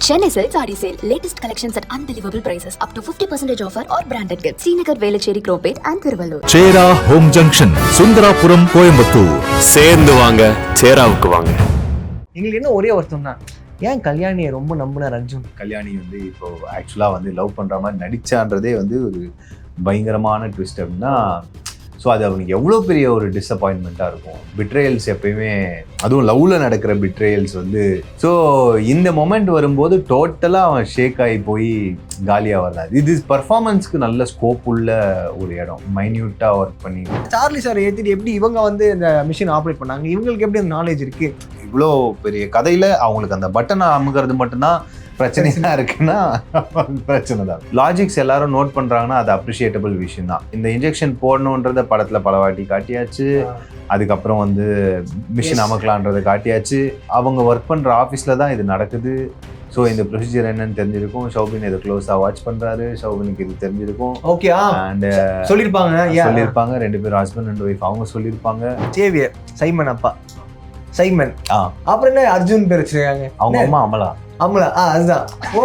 Chennai Silk Saree Sale. Latest collections at unbelievable prices. Up to 50% offer or branded gifts. Srinagar, Velachery, Cropate and Thiruvallur. சேரா home junction, Sundarapuram, Coimbatore. சேர்ந்து வாங்க, சேராவுக்கு வாங்க. எங்களுக்கு என்ன ஒரே வருத்தம் தான், ஏன் கல்யாணியை ரொம்ப நம்பினார் அர்ஜுன்? கல்யாணி வந்து இப்போ ஆக்சுவலாக வந்து லவ் பண்ணுற மாதிரி நடிச்சான்றதே வந்து ஒரு பயங்கரமான ட்விஸ்ட் அப்படின்னா, ஸோ அது அவனுக்கு எவ்வளோ பெரிய ஒரு டிஸப்பாயின்மெண்ட்டாக இருக்கும். பிட்ரேயல்ஸ் எப்பயுமே, அதுவும் லவ்வில் நடக்கிற பிட்ரேயல்ஸ் வந்து, ஸோ இந்த மொமெண்ட் வரும்போது டோட்டலாக அவன் ஷேக் ஆகி போய் காலியாக வரலாம். இது பர்ஃபார்மன்ஸ்க்கு நல்ல ஸ்கோப் உள்ள ஒரு இடம், மைன்யூட்டாக ஒர்க் பண்ணி. சார்லி சார் ஏற்றிட்டு எப்படி இவங்க வந்து இந்த மிஷின் ஆப்ரேட் பண்ணாங்க, இவங்களுக்கு எப்படி அந்த நாலேஜ் இருக்குது? இவ்வளோ பெரிய கதையில் அவங்களுக்கு அந்த பட்டனை அமுக்கிறது மட்டும்தான் பிரச்சனையா இருக்குன்னா பிரச்சனை தான். லாஜிக்ஸ் எல்லாரும் நோட் பண்றாங்கன்னா அது அப்ரிஷியேட்டபிள் விஷயம் தான். இந்த இன்ஜெக்ஷன் போடணுன்றத படத்துல பல வாட்டி காட்டியாச்சு, அதுக்கப்புறம் வந்து மிஷின் அமக்கலான்றதை காட்டியாச்சு. அவங்க ஒர்க் பண்ற ஆஃபீஸ்ல தான் இது நடக்குது. ஸோ இந்த ப்ரொசீஜர் என்னன்னு தெரிஞ்சிருக்கும். ஷௌபின் இதை க்ளோஸாக வாட்ச் பண்றாரு, ஷௌபினுக்கு இது தெரிஞ்சிருக்கும். ஓகே, அண்ட் சொல்லியிருப்பாங்க ரெண்டு பேரும் ஹஸ்பண்ட் அண்ட் ஒய்ஃப், அவங்க சொல்லியிருப்பாங்க. சேவியர் சைமன் அப்பா சைமன், அப்புறம் என்ன அர்ஜுன் பேர் வச்சிருக்காங்க, அவங்க அம்மா அமலா. அதுதான். ஓ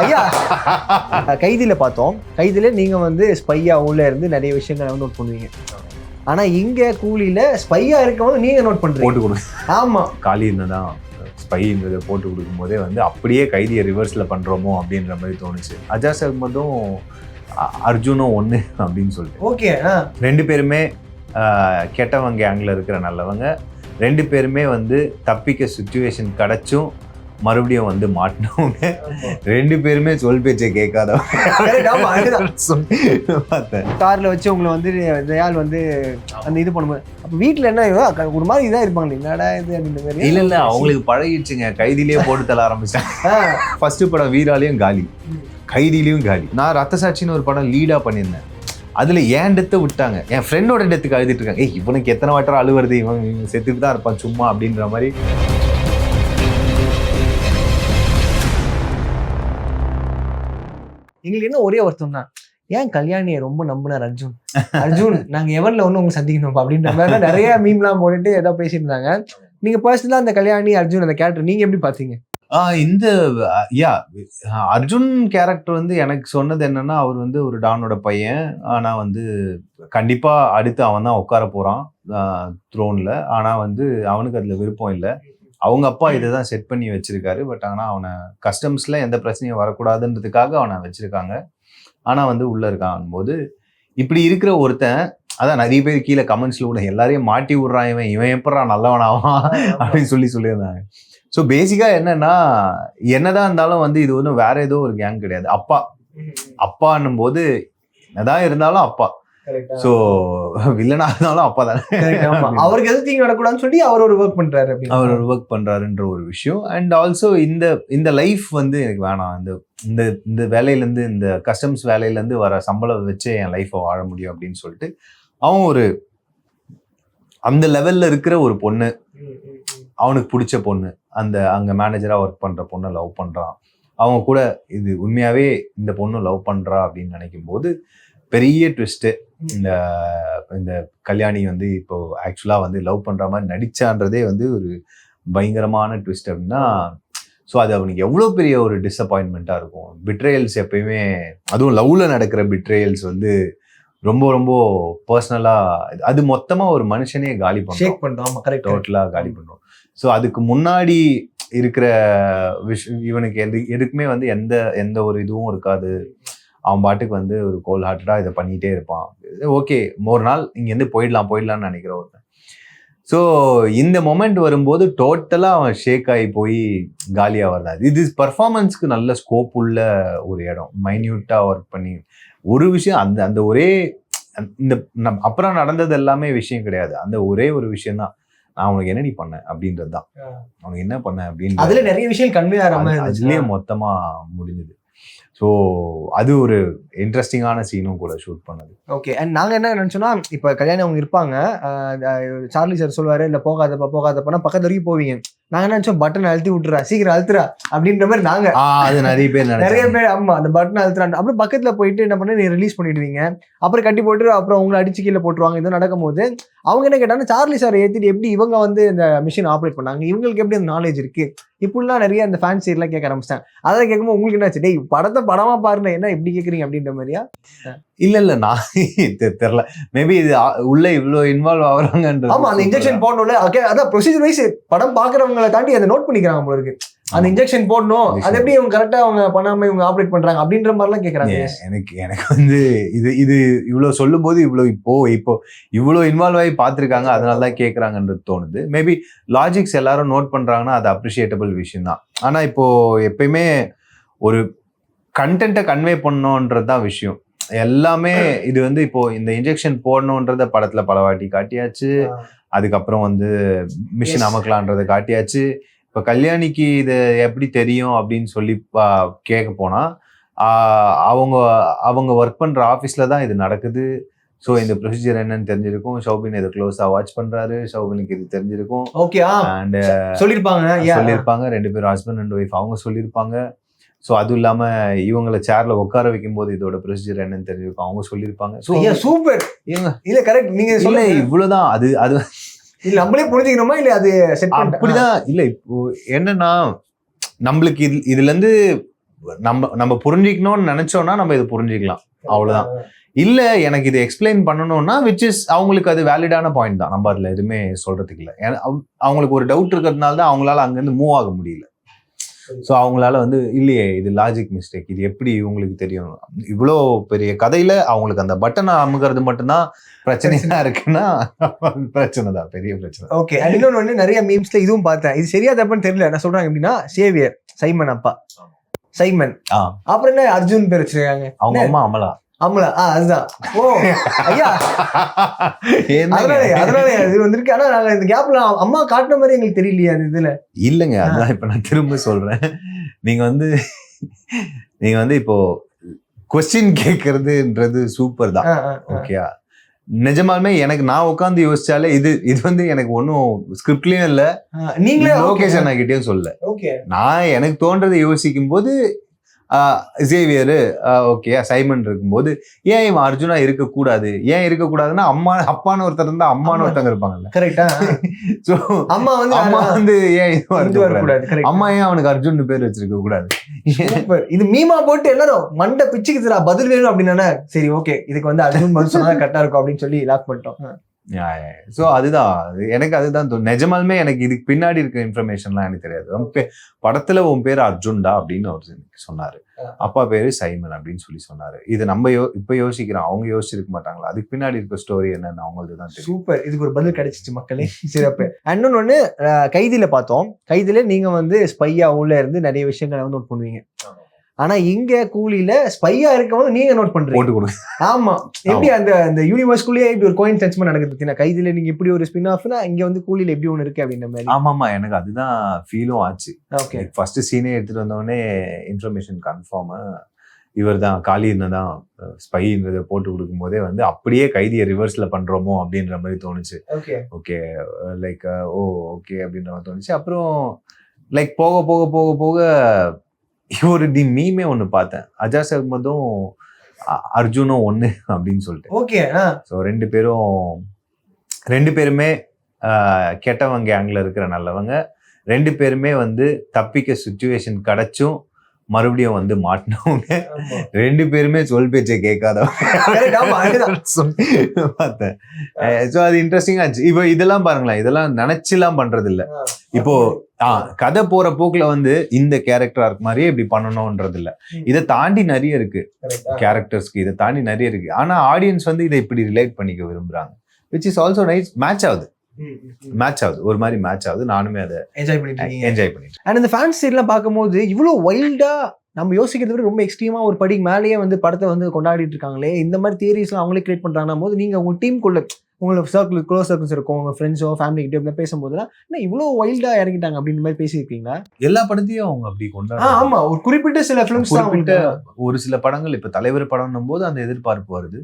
ஐயா, கைதியில பார்த்தோம், கைதியில நீங்க வந்து ஸ்பையா உள்ள இருந்து நிறைய விஷயங்களை நோட் பண்ணுவீங்க. ஆனா இங்க கூலியில ஸ்பையா இருக்கவங்க நீங்க நோட் பண்றீங்க, போட்டு கொடுங்க. ஆமா, காலி இருந்ததான் ஸ்பைன்றதை போட்டு கொடுக்கும் போதே வந்து அப்படியே கைதியை ரிவர்ஸ்ல பண்றோமோ அப்படின்ற மாதிரி தோணுச்சு. அஜாஸ் அகமதும் அர்ஜுனும் ஒண்ணு அப்படின்னு சொல்லிட்டு. ஓகே, ரெண்டு பேருமே கெட்டவங்க கேங்ல இருக்கிற நல்லவங்க. ரெண்டு பேருமே வந்து தப்பிக்க சுச்சுவேஷன் கிடைச்சும் மறுபடியும் வந்து மாட்டினவங்க. ரெண்டு பேருமே சொல் பேச்சை கேட்காதவங்க. கார்ல வச்சு உங்களை வந்து தயால் வந்து அந்த இது பண்ணும்போது அப்ப வீட்டுல என்ன ஒரு மாதிரி இதா இருப்பாங்க, என்னடா இது அப்படின்ற மாதிரி. இல்ல அவங்களுக்கு பழகிடுச்சுங்க, கைதிலேயே போட்டு தள்ள ஆரம்பிச்சாங்க. ஃபர்ஸ்ட் படம் வீராலையும் காலி, கைதிலையும் காலி. நான் ரத்த சாட்சின்னு ஒரு படம் லீடா பண்ணியிருந்தேன். அதுல ஏன் டெத்தை விட்டாங்க, என் ஃப்ரெண்டோட டெத்துக்கு அழுதுட்டு இருக்காங்க. இவனுக்கு எத்தனை வாட்டர் அழுவுறது, இவன் செத்துட்டு தான் இருப்பான் சும்மா அப்படின்ற மாதிரி. எங்களுக்கு என்ன ஒரே வருத்தம் தான், ஏன் கல்யாணியை ரொம்ப நம்பினார் அர்ஜுன்? அர்ஜுன் நாங்க எவன்ல ஒண்ணு உங்க சந்திக்கணும் அப்படின்ற மாதிரி நிறைய மீம்லாம் போட்டுட்டு ஏதோ பேசிட்டு இருந்தாங்க. நீங்க பர்சனலா அந்த கல்யாணி அர்ஜுன் அந்த கேரக்டர் நீங்க எப்படி பாத்தீங்க? இந்த அர்ஜுன் கேரக்டர் வந்து எனக்கு சொன்னது என்னன்னா, அவர் வந்து ஒரு டானோட பையன். ஆனா வந்து கண்டிப்பா அடுத்து அவன் தான் உட்கார போறான் த்ரோன்ல. ஆனா வந்து அவனுக்கு அதுல விருப்பம் இல்லை. அவங்க அப்பா இதை தான் செட் பண்ணி வச்சிருக்காரு. பட் ஆனா அவனை கஸ்டம்ஸ்ல எந்த பிரச்சனையும் வரக்கூடாதுன்றதுக்காக அவனை வச்சிருக்காங்க. ஆனா வந்து உள்ள இருக்கான் போது இப்படி இருக்கிற ஒருத்தன், அதான் நிறைய பேர் கீழே கமெண்ட்ஸ்ல கூட எல்லாரையும் மாட்டி விடுறான், இவன் எப்படா நல்லவனாவான் அப்படின்னு சொல்லியிருந்தாங்க. ஸோ பேசிக்கா என்னன்னா, என்னதான் இருந்தாலும் வந்து இது ஒன்றும் வேற ஏதோ ஒரு கேங் கிடையாது. அப்பான்னும் போது என்னதான் இருந்தாலும் அப்பா. ஸோ வில்லனா இருந்தாலும் அப்பா தானே. அவருக்கு எது தீங்கு நடக்கூடாதுன்னு சொல்லி அவர் ஒரு ஒர்க் பண்றாரு, அவர் ஒரு ஒர்க் பண்றாருன்ற ஒரு விஷயம். அண்ட் ஆல்சோ இந்த லைஃப் வந்து எனக்கு வேணாம், இந்த வேலையிலேருந்து, இந்த கஸ்டம்ஸ் வேலையிலேருந்து வர சம்பளம் வச்சு என் லைஃப்பை வாழ முடியும் அப்படின்னு சொல்லிட்டு அவன் ஒரு அந்த லெவல்ல இருக்கிற ஒரு பொண்ணு, அவனுக்கு பிடிச்ச பொண்ணு, அங்க மேனேஜரா ஒர்க் பண்ற பொண்ணை லவ் பண்றான். அவங்க கூட இது உண்மையாவே இந்த பொண்ணு லவ் பண்றா அப்படின்னு நினைக்கும் போது பெரிய ட்விஸ்ட். இந்த கல்யாணி வந்து இப்போ ஆக்சுவலா வந்து லவ் பண்ற மாதிரி நடிச்சான்றதே வந்து ஒரு பயங்கரமான ட்விஸ்ட் அப்படின்னா, ஸோ அது அவனுக்கு எவ்வளோ பெரிய ஒரு டிஸப்பாயின்மெண்ட்டாக இருக்கும். பிட்ரேயல்ஸ் எப்பயுமே, அதுவும் லவ்ல நடக்கிற பிட்ரேயல்ஸ் வந்து ரொம்ப ரொம்ப பர்சனலாக, அது மொத்தமாக ஒரு மனுஷனே காலி பண்ணுறோம், டோட்டலாக காலி பண்ணுறோம். ஸோ அதுக்கு முன்னாடி இருக்கிற இவனுக்கு எதுக்குமே வந்து எந்த ஒரு இதுவும் இருக்காது. அவன் பாட்டுக்கு வந்து ஒரு கோல் ஹார்ட்டடாக இதை பண்ணிகிட்டே இருப்பான். ஓகே, ஒரு நாள் இங்கேருந்து போயிடலான்னு நினைக்கிற ஒருத்தன். ஸோ இந்த மொமெண்ட் வரும்போது டோட்டலாக அவன் ஷேக் ஆகி போய் காலியாக வரலாம். இது பர்ஃபார்மன்ஸ்க்கு நல்ல ஸ்கோப் உள்ள ஒரு இடம், மைன்யூட்டாக ஒர்க் பண்ணி ஒரு விஷயம். அந்த ஒரே இந்த அப்புறம் நடந்தது எல்லாமே விஷயம் கிடையாது. அந்த ஒரே ஒரு விஷயம் தான், நான் உனக்கு என்னடி பண்ணேன் அப்படின்றது தான். அவனுக்கு என்ன பண்ண அப்படின்னு அதுல நிறைய விஷயம் கன்வே அதுலயே மொத்தமா முடிஞ்சது. ஸோ அது ஒரு இன்ட்ரெஸ்டிங்கான சீனும் கூட ஷூட் பண்ணது. ஓகே, அண்ட் நாங்கள் என்ன நினச்சோன்னா, இப்போ கல்யாணம் அவங்க இருப்பாங்க, சார்லி சார் சொல்லுவார், இல்லை போகாதப்பா பக்கத்து வரைக்கும் போவீங்க, நாங்க நினைச்சோம் பட்டன் அழுத்தி விட்டுறா, சீக்கிரம் அழுத்துறா அப்படின்ற மாதிரி நாங்க அது நிறைய பேர் நிறைய பேர் ஆமா அந்த பட்டன் அழுத்துறான். அப்புறம் பக்கத்துல போயிட்டு என்ன பண்ண, நீ ரிலீஸ் பண்ணிடுவீங்க, அப்புறம் கட்டி போட்டு அப்புறம் உங்களை அடிச்சு கீழே போட்டுருவாங்க. இது நடக்கும் போது அவங்க என்ன கேட்டாங்கன்னா, சார்லி சார் ஏத்திட்டு எப்படி இவங்க வந்து இந்த மிஷின் ஆப்ரேட் பண்ணாங்க, இவங்களுக்கு எப்படி அந்த நாலேஜ் இருக்கு, இப்படிலாம் நிறைய அந்த ஃபேன்சி எல்லாம் கேட்க ஆரம்பிச்சிட்டாங்க. அதான் கேட்கும்போது உங்களுக்கு என்னாச்சு, டேய் படத்தை படமா பாருங்க, என்ன இப்படி கேட்குறீங்க அப்படின்ற மாதிரியா? இல்ல நான் தெரியல, மேபி இது உள்ள இவ்வளவு இன்வால்வ் ஆகுறாங்கன்றது. ஆமா, அந்த இன்ஜெக்ஷன் போடணும்ல, ஓகே அதான் ப்ரொசீஜர் வைஸ் படம் பாக்குறவங்களை தாண்டி அதை நோட் பண்ணிக்கிறாங்க போல இருக்கு. அந்த இன்ஜெக்ஷன் போடணும், அது எப்படி இவங்க கரெக்டா அவங்க பண்ணாம இவங்க ஆப்ரேட் பண்றாங்க அப்படின்ற மாதிரிலாம் கேட்கறாங்க. எனக்கு வந்து இது இவ்வளவு சொல்லும் போது இப்போ இவ்வளவு இன்வால்வ் ஆகி பார்த்திருக்காங்க, அதனாலதான் கேட்கறாங்கன்றது தோணுது. மேபி லாஜிக்ஸ் எல்லாரும் நோட் பண்றாங்கன்னா அது அப்ரிஷியேட்டபிள் விஷயம் தான். ஆனா இப்போ எப்பயுமே ஒரு கண்டென்ட்டை கன்வே பண்ணணுன்றதுதான் விஷயம் எல்லாமே. இது வந்து இப்போ இந்த இன்ஜெக்ஷன் போடணுன்றத படத்துல பல வாட்டி காட்டியாச்சு, அதுக்கப்புறம் வந்து மிஷின் அமக்கலான்றதை காட்டியாச்சு. இப்போ கல்யாணிக்கு இது எப்படி தெரியும் அப்படின்னு சொல்லி கேட்க போனா அவங்க ஒர்க் பண்ற ஆஃபீஸ்ல தான் இது நடக்குது. ஸோ இந்த ப்ரொசீஜர் என்னன்னு தெரிஞ்சிருக்கும். ஷௌபின் இதை க்ளோஸா வாட்ச் பண்றாரு, ஷௌபினுக்கு இது தெரிஞ்சிருக்கும். ஓகே, அண்ட் சொல்லியிருப்பாங்க 2 பேரும் ஹஸ்பண்ட் அண்ட் ஒய்ஃப் அவங்க சொல்லியிருப்பாங்க. ஸோ அதுவும் இல்லாம இவங்களை சேர்ல உட்கார வைக்கும் போது இதோட ப்ரொசீஜர் என்னன்னு தெரிஞ்சிருக்கும், அவங்க சொல்லியிருப்பாங்க. ஸோ சூப்பர், இவங்க இல்ல கரெக்ட், நீங்க சொல்ல இவ்வளவுதான். அது இல்ல நம்மளே புரிஞ்சுக்கணுமா இல்ல அது செட் அப்படிதான். இல்ல இப்போ என்னன்னா, நம்மளுக்கு இதுல இருந்து நம்ம புரிஞ்சுக்கணும்னு நினைச்சோம்னா நம்ம இதை புரிஞ்சுக்கலாம், அவ்வளவுதான். இல்ல எனக்கு இது எக்ஸ்பிளைன் பண்ணணும்னா விச் இஸ் அவங்களுக்கு அது வேலிடான பாயிண்ட் தான், நம்ம அதுல எதுவுமே சொல்றதுக்கு இல்லை. அவங்களுக்கு ஒரு டவுட் இருக்கிறதுனால தான் அவங்களால அங்கிருந்து மூவ் ஆக முடியல. ஸோ அவங்களால வந்து இல்லையே இது லாஜிக் மிஸ்டேக், இது எப்படி உங்களுக்கு தெரியும், இவ்வளோ பெரிய கதையில அவங்களுக்கு அந்த பட்டனை அமுகிறது மட்டும்தான் பிரச்சனையா இருக்குன்னா பிரச்சனை தான், பெரிய பிரச்சனை. ஓகே, இன்னொன்று வந்து நிறைய மீம்ஸ்ல இதுவும் பார்த்தேன், இது சரியா தப்புன்னு தெரியல. என்ன சொல்றாங்க அப்படின்னா, சேவியர் சைமன் அப்பா சைமன், அப்புறம் என்ன அர்ஜுன் பேர் வச்சிருக்காங்க, அவங்க அம்மா அமலா அதுதான். ஓ ஐயா, அதனால இது வந்திருக்கு. ஆனா நாங்க இந்த கேப்ல அம்மா காட்டின மாதிரி எங்களுக்கு தெரியலையா அந்த இதுல? இல்லைங்க, அதான் இப்ப நான் திரும்ப சொல்றேன். நீங்க வந்து இப்போ கொஸ்டின் கேட்கறதுன்றது சூப்பர் தான், ஓகேயா? நிஜமாலுமே எனக்கு நான் உட்காந்து யோசிச்சாலே இது வந்து எனக்கு ஒன்னும் ஸ்கிரிப்ட்லயும் இல்ல, நீங்களே லோகேஷன் கிட்டயும் சொல்லல. நான் எனக்கு தோன்றதை யோசிக்கும் போது சேவியர் ஓகே சைமன் இருக்கும்போது ஏன் இவன் அர்ஜுனா இருக்கக்கூடாது, ஏன் இருக்கக்கூடாதுன்னா அப்பான்னு ஒருத்தர் இருந்தா அம்மான்னு ஒருத்தங்க இருப்பாங்கல்ல, கரெக்டா? சோ அம்மா வந்து ஏன் அம்மா ஏன் அவனுக்கு அர்ஜுன் பேர் வச்சிருக்க கூடாது? இது மீமா போட்டு எல்லாரும் மண்டை பிச்சுக்குதுரா பதில் வேணும் அப்படின்னா சரி ஓகே இதுக்கு வந்து அர்ஜுன் பதில் சொன்னா கரெக்டா இருக்கும் அப்படின்னு சொல்லி லாக் பண்ணிட்டோம். ஸோ அதுதான் எனக்கு அதுதான் நிஜமாலுமே எனக்கு இதுக்கு பின்னாடி இருக்க இன்ஃபர்மேஷன்லாம் எனக்கு தெரியாது. படத்துல உன் பேர் அர்ஜுன்டா அப்படின்னு அவர் சொன்னாரு, அப்பா பேரு சைமன் அப்படின்னு சொன்னாரு. இது நம்ம இப்ப யோசிக்கிறோம், அவங்க யோசிச்சிருக்க மாட்டாங்களா? அதுக்கு பின்னாடி இருக்க ஸ்டோரி என்னன்னு அவங்களுக்கு தான் தெரியும். சூப்பர், இதுக்கு ஒரு பதில் கிடைச்சிச்சு மக்களே, சிறப்பு. இன்னொன்னு கைதியில பார்த்தோம், கைதியில நீங்க வந்து ஸ்பையா உள்ள இருந்து நிறைய விஷயங்களை வந்து நோட் பண்ணுவீங்க. ஆனா இங்க கூலியில ஸ்பையா இருக்கவங்க நீங்க நோட் பண்றீங்க. ஆமா, எப்படி அந்த யூனிவர்ஸ்குள்ளேயே இப்படி ஒரு கோயின்சிடென்ஸ் நடக்குது பார்த்தீங்கன்னா, கைதில நீங்க இப்படி ஒரு ஸ்பின் ஆஃப்னா இங்க வந்து கூலியில எப்படி ஒன்று இருக்கு அப்படின்ற மாதிரி. ஆமாமா, எனக்கு அதுதான் ஃபீலும் ஆச்சு. ஓகே, ஃபர்ஸ்ட் சீனே எடுத்துட்டு வந்தோடனே இன்ஃபர்மேஷன் கன்ஃபார்ம் இவர் தான் காலின்னு தான் ஸ்பைன்றதை போட்டு கொடுக்கும் போதே வந்து அப்படியே கைதியை ரிவர்ஸ்ல பண்றோமோ அப்படின்ற மாதிரி தோணுச்சு. ஓகே லைக் ஓகே அப்படின்ற மாதிரி தோணுச்சு. அப்புறம் லைக் போக போக போக போக ஒரு மீமே ஒண்ணு பார்த்தேன், அஜாஸ் அகமதும் அர்ஜுனும் ஒண்ணு அப்படின்னு சொல்லிட்டு. ஓகே, ஸோ ரெண்டு பேருமே கெட்டவங்க கேங்ல இருக்கிற நல்லவங்க, 2 பேருமே வந்து தப்பிக்க சுச்சுவேஷன் கிடைச்சும் மறுபடியும் வந்து மாட்டினவங்க, 2 பேருமே சொல் பேச்சை கேட்காதவங்க பார்த்தேன். ஸோ அது இன்ட்ரெஸ்டிங்கா இருந்துச்சு. இப்போ இதெல்லாம் பாருங்களேன், இதெல்லாம் நினைச்சுலாம் பண்றது இல்லை. இப்போ கதை போற போக்குல வந்து இந்த கேரக்டரா இருக்கு மாதிரியே இப்படி பண்ணணும்ன்றது இல்ல, இதை தாண்டி நிறைய இருக்கு கேரக்டர்ஸ்க்கு, இதை தாண்டி நிறைய இருக்கு. ஆனா ஆடியன்ஸ் வந்து இதை இப்படி ரிலேட் பண்ணிக்க விரும்புறாங்க, which is also nice. Match ஆகுது ஒரு மாதிரி மேட்ச் ஆகுது. நானுமே அதை என்ஜாய் பண்ணிட்டு. அண்ட் இந்த ஃபேன்ஸ் சைட்லாம் பார்க்கும்போது இவ்வளவு வைல்டா நம்ம யோசிக்கிறத விட ரொம்ப எக்ஸ்ட்ரீமா ஒரு படிக்கு மேலேயே வந்து படத்தை வந்து கொண்டாடிட்டு இருக்காங்களே, இந்த மாதிரி தியரிஸ்லாம் அவங்களே கிரியேட் பண்றாங்கன்னா போது நீங்க உங்க டீமுக்குள்ள உங்களுக்கு சர்க்கிள் க்ளோஸ் சர்க்கிள்ஸ் இருக்கும், உங்க ஃப்ரெண்ட்ஸோ ஃபேமிலி கிட்ட இப்படி பேசும்போதுலாம் என்ன இவ்வளோ வைல்டா இறங்கிட்டாங்க அப்படின்ற மாதிரி பேசியிருக்கீங்களா? எல்லா படத்தையும் அவங்க அப்படி கொண்டாடு. ஆமா, ஒரு குறிப்பிட்ட சில ஃபிலிம்ஸ், குறிப்பிட்ட ஒரு சில படங்கள். இப்ப தலைவர் படம்னும் போது அந்த எதிர்பார்ப்பு வருது,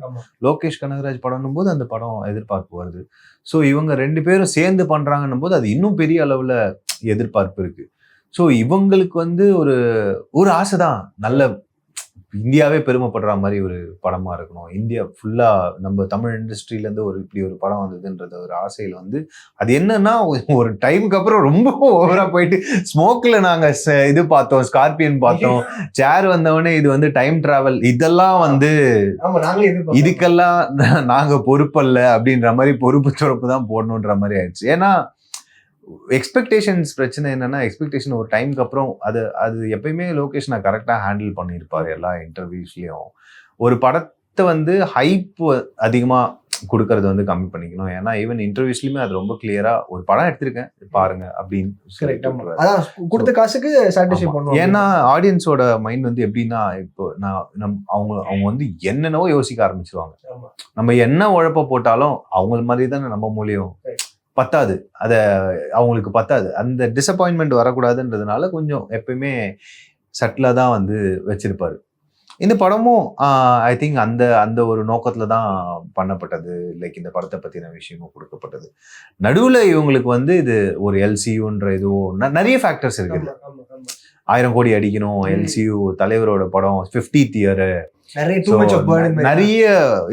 லோகேஷ் கனகராஜ் படம்னும் போது அந்த படம் எதிர்பார்ப்பு வருது. ஸோ இவங்க 2 பேரும் சேர்ந்து பண்றாங்கன்னும் போது அது இன்னும் பெரிய அளவுல எதிர்பார்ப்பு இருக்கு. ஸோ இவங்களுக்கு வந்து ஒரு ஒரு ஆசை தான், நல்ல இந்தியாவே பெருமைப்படுற மாதிரி ஒரு படமா இருக்கணும், இந்தியா ஃபுல்லா நம்ம தமிழ் இண்டஸ்ட்ரியில இருந்து இப்படி ஒரு படம் வந்ததுன்றது ஒரு ஆசையில வந்து அது என்னன்னா ஒரு டைமுக்கு அப்புறம் ரொம்ப ஓவரா போயிட்டு ஸ்மோக்ல நாங்க இது பார்த்தோம், ஸ்கார்பியன் பார்த்தோம், சேர் வந்தவொடனே இது வந்து டைம் டிராவல், இதெல்லாம் வந்து இதுக்கெல்லாம் நாங்க பொறுப்பல்ல அப்படின்ற மாதிரி பொறுப்பு சொறுப்பு தான் போடணுன்ற மாதிரி ஆயிடுச்சு. ஏன்னா எக்ஸ்பெக்டேஷன்ஸ் பிரச்சனை என்னன்னா, எக்ஸ்பெக்டேஷன் ஒரு டைமுக்கு அப்புறம் அது எப்பயுமே லோகேஷ் நான் கரெக்டாக ஹேண்டில் பண்ணியிருப்பாரு எல்லா இன்டர்வியூஸ்லயும். ஒரு படத்தை வந்து ஹைப் அதிகமாக கொடுக்கறது வந்து கம்மி பண்ணிக்கணும். ஏன்னா ஈவன் இன்டர்வியூஸ்லயுமே அது ரொம்ப கிளியரா ஒரு படம் எடுத்திருக்கேன் பாருங்க அப்படின்னு கொடுத்த காசுக்கு சாட்டிஸ்ஃபை பண்ணுவோம். ஏன்னா ஆடியன்ஸோட மைண்ட் வந்து எப்படின்னா, இப்போ அவங்க வந்து என்னென்னவோ யோசிக்க ஆரம்பிச்சிருவாங்க. நம்ம என்ன உழைப்ப போட்டாலும் அவங்க மாதிரி தானே நம்ம மூலியம் பத்தாது, அவங்களுக்கு பத்தாது. அந்த டிசப்பாயின்மெண்ட் வரக்கூடாதுன்றதுனால கொஞ்சம் எப்பயுமே சட்டிலாக தான் வந்து வச்சிருப்பாரு. இந்த படமும் ஐ திங்க் அந்த ஒரு நோக்கத்துல தான் பண்ணப்பட்டது. லைக் இந்த படத்தை பத்தின விஷயமும் கொடுக்கப்பட்டது. நடுவுல இவங்களுக்கு வந்து இது ஒரு எல்சியூன்ற இதுவும் நிறைய ஃபேக்டர்ஸ் இருக்குது. 1000 கோடி அடிக்கணும், எல்சியூ தலைவரோட படம் 50th இயர், நிறைய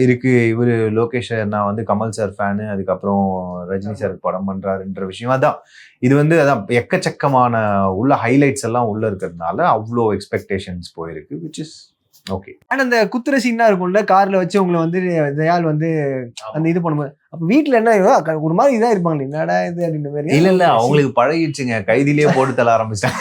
இருக்கு. இவரு லோகேஷ் நான் வந்து கமல் சார் ஃபேனு, அதுக்கப்புறம் ரஜினி சார் படம் பண்றாருன்ற விஷயம். அதான் இது வந்து அதான் எக்கச்சக்கமான உள்ள ஹைலைட்ஸ் எல்லாம் உள்ள இருக்கிறதுனால அவ்வளோ எக்ஸ்பெக்டேஷன்ஸ் போயிருக்கு, விச் இஸ் ஓகே. ஆனா அந்த குத்துற சீனா இருக்கும்ல, கார்ல வச்சு உங்களை வந்து தயால் வந்து அந்த இது பண்ணும்போது அப்ப வீட்டுல என்ன ஒரு மாதிரி இதா இருப்பாங்க, என்னடா இது அப்படின்ற மாதிரி. இல்ல அவங்களுக்கு பழகிடுச்சுங்க, கைதிலேயே போட்டு தள்ள ஆரம்பிச்சிட்டாங்க.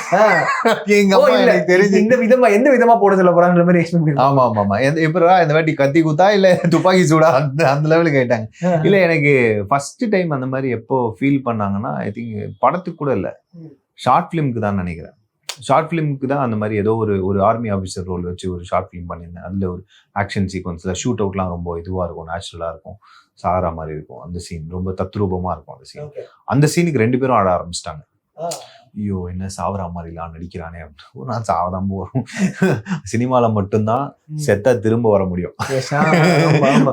எந்த விதமா போட்டு தள்ள போறாங்கிற மாதிரி எக்ஸ்பெக்ட். ஆமா எப்படா இந்த வாட்டி கத்தி குத்தா இல்ல துப்பாக்கி சூடா அந்த லெவலுக்கு கேட்டாங்க. இல்ல எனக்கு ஃபர்ஸ்ட் டைம் அந்த மாதிரி எப்போ ஃபீல் பண்ணாங்கன்னா, ஐ திங்க் படத்துக்கு கூட இல்ல, ஷார்ட் பிலிம்க்கு தான் நினைக்கிறேன். ஷார்ட் ஃபிலிமுக்கு தான் அந்த மாதிரி ஏதோ ஒரு ஆர்மி ஆஃபீஸர் ரோல் வச்சு ஒரு ஷார்ட் ஃபிலிம் பண்ணியிருந்தேன். அதில் ஒரு ஆக்ஷன் சீக்வன்ஸில் ஷூட் அவுட்லாம் ரொம்ப இதுவாக இருக்கும், நேச்சுரலாக இருக்கும், சாரா மாதிரி இருக்கும். அந்த சீன் ரொம்ப தத்ரூபமாக இருக்கும். அந்த சீனுக்கு 2 பேரும் ஆட ஆரம்பிச்சிட்டாங்க. ஐயோ என்ன சாவரா மாதிரிலாம் நடிக்கிறானே அப்படின்னு. நான் சாவதான் போகிறோம். சினிமாவில் மட்டும்தான் செத்தா திரும்ப வர முடியும்,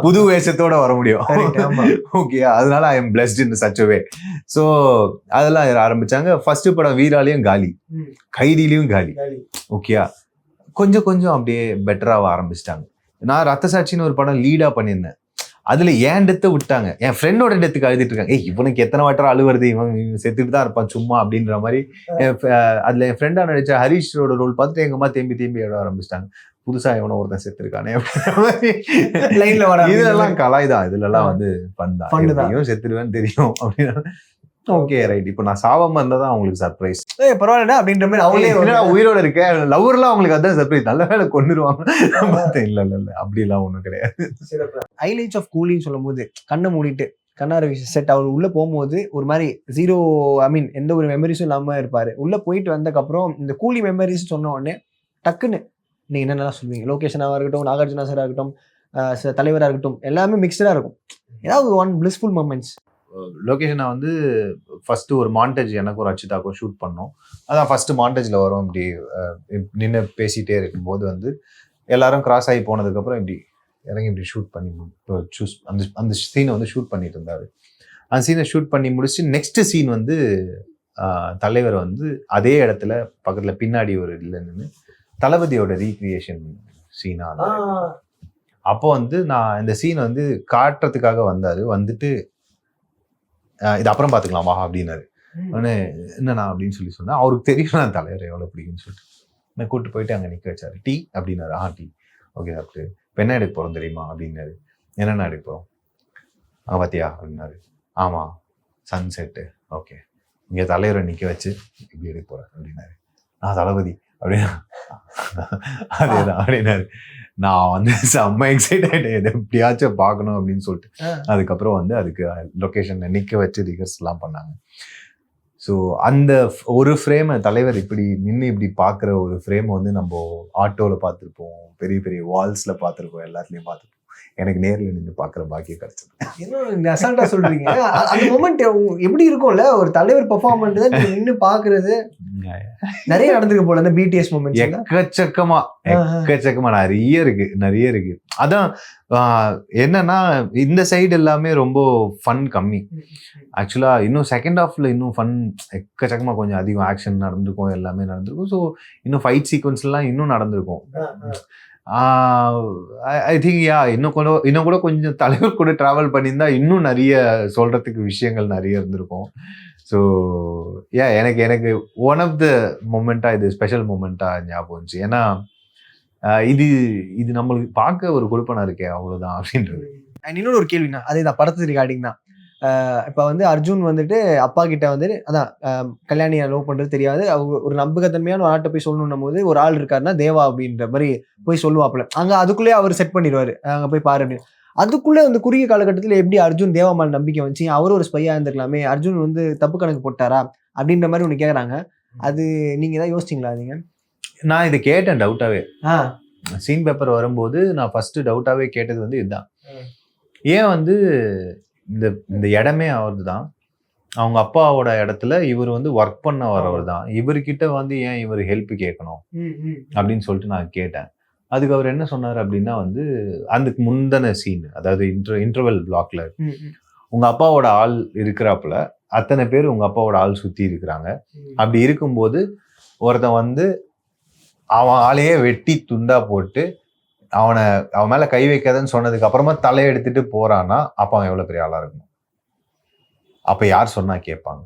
புது வேஷத்தோட வர முடியும். ஓகே, அதனால I am blessed in such a way. So அதெல்லாம் ஆரம்பிச்சாங்க. ஃபர்ஸ்ட் படம் வீராலையும் காலி, கைதிலையும் காலி. ஓகேயா, கொஞ்சம் அப்படியே பெட்டராக ஆரம்பிச்சிட்டாங்க. நான் ரத்த சாட்சின்னு ஒரு படம் லீடா பண்ணியிருந்தேன். அதுல ஏன் டெத்தை விட்டாங்க, என் ஃப்ரெண்டோட டெத்துக்கு அழுதுட்டு இருக்காங்க. இவனுக்கு எத்தனை வாட்டர் அழுவுறது, இவன் செத்துட்டு தான் இருப்பான் சும்மா அப்படின்ற மாதிரி. அதுல என் ஃப்ரெண்டா நடிச்ச ஹரீஷோட ரோல் பார்த்துட்டு எங்க அம்மா தேம்பி எழ ஆரம்பிச்சிட்டாங்க. புதுசா எவனோ ஒருத்தன் செத்துருக்கானே இதெல்லாம் கலாய்தான். இதுல எல்லாம் வந்து பண்ணதான் செத்துருவேன்னு தெரியும் அப்படின்னா ஓகே ரைட். இப்போ நான் சாவாம இருந்தாதான் அவங்களுக்கு சர்ப்ரைஸ், பரவாயில்ல அப்படின்ற மாதிரி. அவங்களே உயிரோட இருக்கேன் லவ்வர்லாம் அவங்களுக்கு அதான் சர்ப்ரைஸ், நல்ல வேலை கொண்டுருவாங்க. இல்ல அப்படி எல்லாம் ஒண்ணும் கிடையாது. ஹைலைட்ஸ் ஆஃப் கூலின்னு சொல்லும் போது கண்ணை மூடிட்டு கண்ணார செட் அவர் உள்ள போகும்போது ஒரு மாதிரி ஜீரோ, ஐ மீன் எந்த ஒரு மெமரிஸும் இல்லாம இருப்பாரு. உள்ள போயிட்டு வந்ததுக்கப்புறம் இந்த கூலி மெமரிஸ் சொன்ன உடனே டக்குன்னு நீங்க என்னென்னலாம் சொல்லுவீங்க? லொகேஷனாக இருக்கட்டும், நாகார்ஜுனா சாராக இருக்கட்டும், தலைவராக இருக்கட்டும், எல்லாமே மிக்சடா இருக்கும். ஏதாவது ஒன் பிளிஸ்ஃபுல் மொமெண்ட்ஸ். லொகேஷனை வந்து ஃபர்ஸ்ட் ஒரு மாண்டேஜ் எனக்கு ஒரு அச்சுதாக்கும் ஷூட் பண்ணோம். அதான் ஃபர்ஸ்ட் மாண்டேஜில் வரும். இப்படி நின்று பேசிகிட்டே இருக்கும்போது வந்து எல்லாரும் கிராஸ் ஆகி போனதுக்கப்புறம் இப்படி இறங்கி இப்படி ஷூட் பண்ணி அந்த சீனை வந்து ஷூட் பண்ணிட்டு இருந்தார். அந்த சீனை ஷூட் பண்ணி முடிச்சு நெக்ஸ்ட் சீன் வந்து தலைவர் வந்து அதே இடத்துல பக்கத்தில் பின்னாடி ஒரு இதில் நின்று தளபதியோட ரீக்ரியேஷன் சீனாக. அப்போ வந்து நான் இந்த சீனை வந்து காட்டுறதுக்காக வந்தார். வந்துட்டு இது அப்புறம் பார்த்துக்கலாம் வா அப்படின்னாரு. உடனே என்னண்ணா அப்படின்னு சொல்லி சொன்னேன். அவருக்கு தெரியும் நான் தலைவர் எவ்வளோ பிடிக்குன்னு சொல்லிட்டு நான் கூப்பிட்டு போயிட்டு அங்கே நிற்க வச்சாரு. டீ அப்படின்னாரு. டீ ஓகே சாப்பிட்டு. இப்போ என்ன எடுக்க போகிறோம் தெரியுமா அப்படின்னாரு. என்னென்ன எடுக்க போகிறோம்? பார்த்தியா அப்படின்னாரு. ஆமாம் சன்செட்டு. ஓகே, இங்கே தலைவரை நிற்க வச்சு இப்படி எடுக்க போகிறேன் அப்படின்னாரு. நான் தளபதி அப்படின்னா அதேதான் அப்படின்னாரு. நான் வந்து செம்ம எக்ஸைட் ஆகிட்டேன், இதை எப்படியாச்சும் பார்க்கணும் அப்படின்னு சொல்லிட்டு. அதுக்கப்புறம் வந்து அதுக்கு லொக்கேஷனை நிற்க வச்சு ரிஹர்ஸ்லாம் பண்ணாங்க. ஸோ அந்த ஒரு ஃப்ரேமை தலைவர் இப்படி நின்று இப்படி பார்க்குற ஒரு ஃப்ரேமை வந்து நம்ம ஆட்டோவில் பார்த்துருப்போம், பெரிய பெரிய வால்ஸில் பார்த்துருப்போம், எல்லாத்துலேயும் பார்த்துருப்போம். எனக்கு நேர்ல நின்று பார்க்குற பாக்கியம் கிடைச்சது. என்ன அசால்ட்டா சொல்றீங்க? அந்த மொமெண்ட் எப்படி இருக்கும்ல, ஒரு தலைவர் பெர்ஃபார்மன்ஸ் தான் நீங்க நின்னு பாக்குறது. நிறைய நடந்திருக்கு போல இந்த பிடிஎஸ் மொமெண்ட்ஸ். எக்கச்சக்கமா நிறைய இருக்கு. அதான் என்னன்னா இந்த சைடு எல்லாமே ரொம்ப ஃபன் கம்மி. ஆக்சுவலா இன்னும் செகண்ட் ஹாஃப்ல இன்னும் ஃபன் எக்கச்சக்கமா கொஞ்சம் அதிகம் ஆக்ஷன் நடந்திருக்கும், எல்லாமே நடந்திருக்கும். ஸோ இன்னும் ஃபைட் சீக்வன்ஸ் எல்லாம் இன்னும் நடந்திருக்கும். ஐ திங்க் இன்னும் கூட கொஞ்சம் தலைவர் கூட டிராவல் பண்ணியிருந்தா இன்னும் நிறைய சொல்றதுக்கு விஷயங்கள் நிறைய இருந்திருக்கும். ஸோ எனக்கு ஒன் ஆஃப் த மொமெண்டா இது ஸ்பெஷல் மொமெண்டா ஞாபகம் இருந்துச்சு. ஏன்னா இது நம்மளுக்கு பார்க்க ஒரு கொடுப்பனா இருக்கே அவ்வளவுதான் அப்படின்றது. அண்ட் இன்னொரு ஒரு கேள்வினா அதே தான் படத்து ரிகார்டிங் தான். இப்போ வந்து அர்ஜுன் வந்துட்டு அப்பா கிட்ட வந்துட்டு அதான் கல்யாணியை லவ் பண்றது தெரியாது, ஒரு நம்பகத்தன்மையான ஒரு ஆட்டை போய் சொல்லணும் போது ஒரு ஆள் இருக்காருன்னா தேவா அப்படின்ற மாதிரி போய் சொல்லுவாப்புல. அங்க அதுக்குள்ளேயே அவர் செட் பண்ணிடுவாரு, அங்க போய் பாரு அப்படின்னு. அதுக்குள்ளே வந்து குறுகிய காலகட்டத்தில் எப்படி அர்ஜுன் தேவா மேல நம்பிக்கை வந்துச்சு, அவரும் ஒரு ஸ்பையா இருந்திருக்கலாமே, அர்ஜுன் வந்து தப்பு கணக்கு போட்டாரா அப்படின்ற மாதிரி ஒன்று கேட்குறாங்க. அது நீங்க தான் யோசிச்சிங்களா? நீங்க நான் இதை கேட்டேன் டவுட்டாவே. சீன் பேப்பர் வரும்போது நான் ஃபர்ஸ்ட் டவுட்டாவே கேட்டது வந்து இதுதான். ஏன் வந்து இந்த இடமே அவரது தான், அவங்க அப்பாவோட இடத்துல இவர் வந்து ஒர்க் பண்ண வரவர் தான், இவர்கிட்ட வந்து ஏன் இவர் ஹெல்ப் கேட்கணும் அப்படின்னு சொல்லிட்டு நான் கேட்டேன். அதுக்கு அவர் என்ன சொன்னார் அப்படின்னா வந்து அதுக்கு முந்தின சீன், அதாவது இன்டர்வல் பிளாக்ல உங்க அப்பாவோட ஆள் இருக்கிறாப்புல, அத்தனை பேர் உங்க அப்பாவோட ஆள் சுத்தி இருக்கிறாங்க. அப்படி இருக்கும்போது ஒருத்தன் வந்து அவன் ஆளையே வெட்டி துண்டா போட்டு அவன் மேல கை வைக்காதன்னு சொன்னதுக்கு அப்புறமா தலையை எடுத்துட்டு போறான்னா அப்ப அவன் எவ்வளவு பெரிய ஆளா இருக்கணும். அப்ப யார் சொன்னா கேட்பாங்க?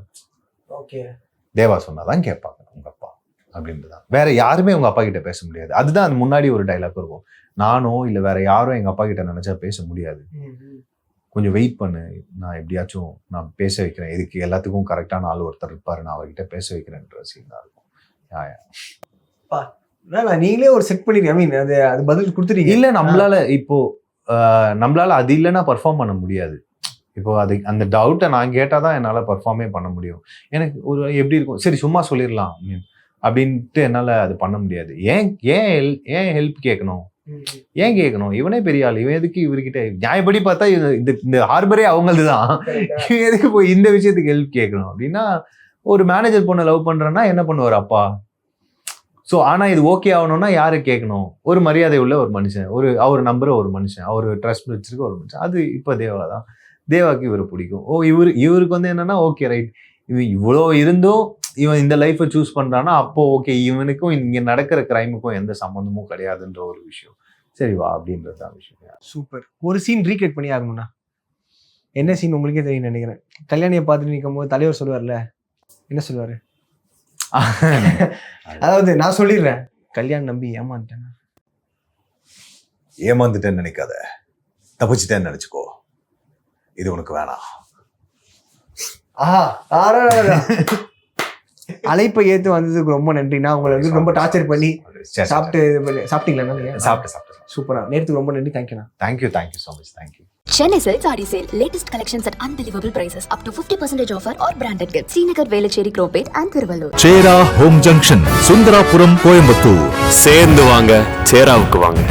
தேவா சொன்னாதான் கேட்பாங்க உங்க அப்பா அப்படின்றதான். வேற யாருமே உங்க அப்பா கிட்ட பேச முடியாது. அதுதான் அது முன்னாடி ஒரு டைலாக் இருக்கும், நானோ இல்ல வேற யாரும் எங்க அப்பா கிட்ட நினைச்சா பேச முடியாது, கொஞ்சம் வெயிட் பண்ணு, நான் எப்படியாச்சும் நான் பேச வைக்கிறேன், இதுக்கு எல்லாத்துக்கும் கரெக்டான ஆள் ஒருத்தர் இருப்பாரு, நான் அவர்கிட்ட பேச வைக்கிறேன்ற சீன் தான் இருக்கும். நீங்களே ஒரு செட் பண்ணிருக்கீங்க, ஐ மீன் அது பதில் கொடுத்துட்டீங்க. இல்ல நம்மளால அது இல்லைன்னா பர்ஃபார்ம் பண்ண முடியாது. இப்போ அது அந்த டவுட்டை நான் கேட்டாதான் என்னால பர்ஃபார்மே பண்ண முடியும். எனக்கு ஒரு எப்படி இருக்கும், சரி சும்மா சொல்லிடலாம் அப்படின்ட்டு என்னால அது பண்ண முடியாது. ஏன் ஹெல்ப் கேட்கணும், ஏன் கேட்கணும்? இவனே பெரிய ஆள், இவன் எதுக்கு இவர்கிட்ட நியாயப்படி பார்த்தா இந்த ஹார்பரே அவங்களது தான், இவன் எதுக்கு போய் இந்த விஷயத்துக்கு ஹெல்ப் கேட்கணும் அப்படின்னா, ஒரு மேனேஜர் பொண்ணை லவ் பண்றேன்னா என்ன பண்ணுவார் அப்பா? ஸோ ஆனா இது ஓகே ஆகணும்னா யாரு கேட்கணும்? ஒரு மரியாதை உள்ள ஒரு மனுஷன், அவர் நம்புற ஒரு மனுஷன், அவர் ட்ரஸ்ட் வச்சிருக்க ஒரு மனுஷன். அது இப்போ தேவா தான். தேவாக்கு இவரை பிடிக்கும். இவருக்கு வந்து என்னன்னா ஓகே ரைட், இவன் இவ்வளோ இருந்தும் இவன் இந்த லைஃப்பை சூஸ் பண்றான்னா அப்போ ஓகே, இவனுக்கும் இங்க நடக்கிற கிரைமுக்கும் எந்த சம்மந்தமும் கிடையாதுன்ற ஒரு விஷயம். சரி வா அப்படின்றதுதான் விஷயம். சூப்பர். ஒரு சீன் ரீக்ரியேட் பண்ணி ஆகணும்னா என்ன சீன் உங்களுக்கே தெரியும் நினைக்கிறேன். கல்யாணியை பார்த்துட்டு நிற்கும் போது தலைவர் சொல்லுவார்ல, என்ன சொல்லுவாரு? அதாவது நான் சொல்லிடுறேன், கல்யாணம் நம்பி ஏமாந்துட்டேன்னு நினைக்காத, தப்பிச்சுட்டேன்னு நினைச்சுக்கோ, இது உனக்கு வேணாம். அழைப்பை ஏத்து வந்ததுக்கு ரொம்ப நன்றிண்ணா. உங்களை வந்து ரொம்ப டார்ச்சர் பண்ணி சாப்பிட்டீங்களா? சாப்பிட்டேன். சூப்பரா. நேரத்துக்கு ரொம்ப நன்றி. தேங்க்யூண்ணா. Thank you so much. Thank you. Chennai Silks Saree Sale. Latest collections at unbelievable prices. Up to 50% offer or branded gifts. Srinagar, Velacheri, Cropate and Thiruvallur. சேரா ஹோம் ஜங்ஷன், சுந்தராபுரம், கோயம்புத்தூர். சேர்ந்து வாங்க, சேராவுக்கு வாங்க.